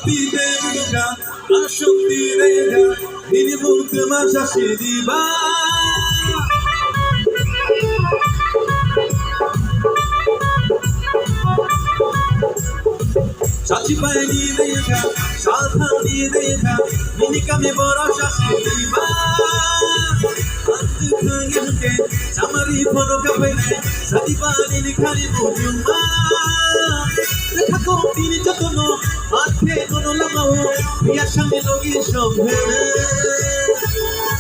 Atidemga, Ashoktirega, Minimutma Shashidiba. Shachipani Rega, Shatani Rega, Minikami Bora Shashidiba. Antukayake, Samari Ponokapene, Sadibani Nikari Mujuma. Kako tini jotono, Ate Kono Lamao, Yashami Logi Shophe.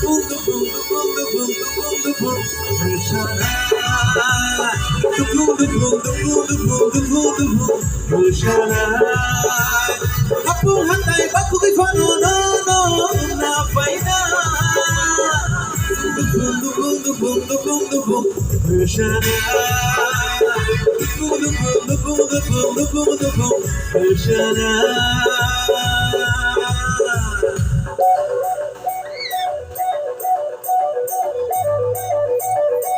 Bundu bundu bundu bundu bundu bundu, Mushara. Bundu bundu bundu bundu bundu bundu, Mushara. Apu hantai baku kifano no no na faida. Bundu bundu bundu bundu bundu, Mushara. Bundu bundu bundu bundu bundu bundu, Mushara.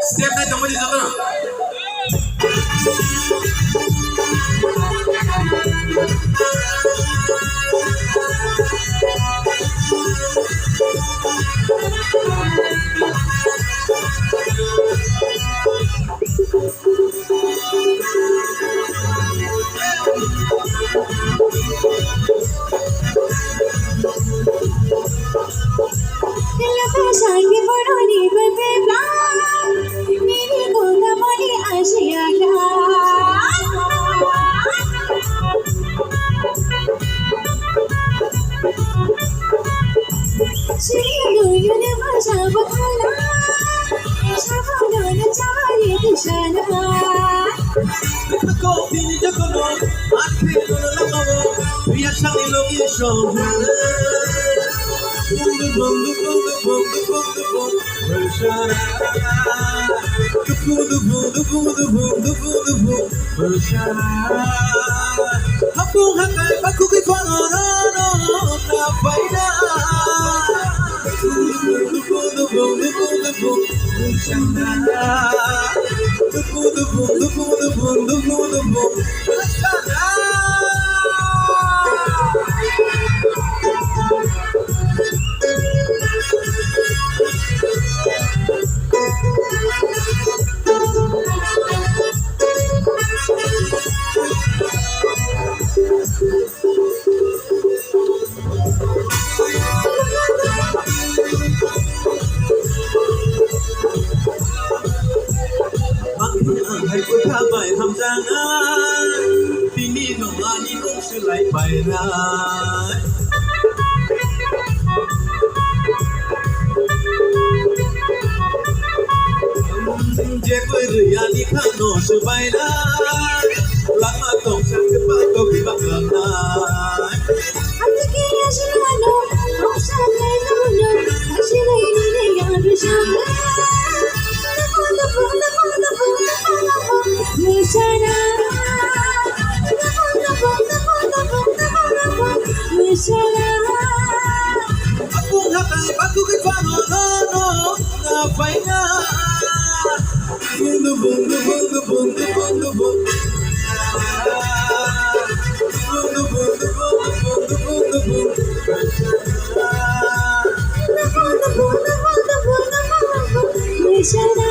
Step naik kembali sama. Sangi Boroni Bebe Miri Gunda Mani Asia Sinu Universe Bakala Savana Chari Dishana Kako tini jotono, Ate Kono Lamao, Yashami Logi Shophe. Bundu bundu bundu bundu bundu bundu, Mushara. Bundu bundu bundu bundu bundu bundu, Mushara. Apu hantai baku kifano no no na faida. Bundu bundu bundu bundu bundu bundu, Mushara. Bundu bundu bundu bundu bundu bundu, Mushara. Hãy quên tha bài tham gia tình đi nồng lại đi cũng sẽ lại bài ra je puede ya ni kano se baila la mato se que pato que va a cantar Ante que Ashilano Osha Kaino Ashila Ini Yadusha Mushara Mushara Aku ngatai batu ke pano no no na faina bundu bundu bundu bundu bundu bundu bundu bundu bundu bundu bundu Mushara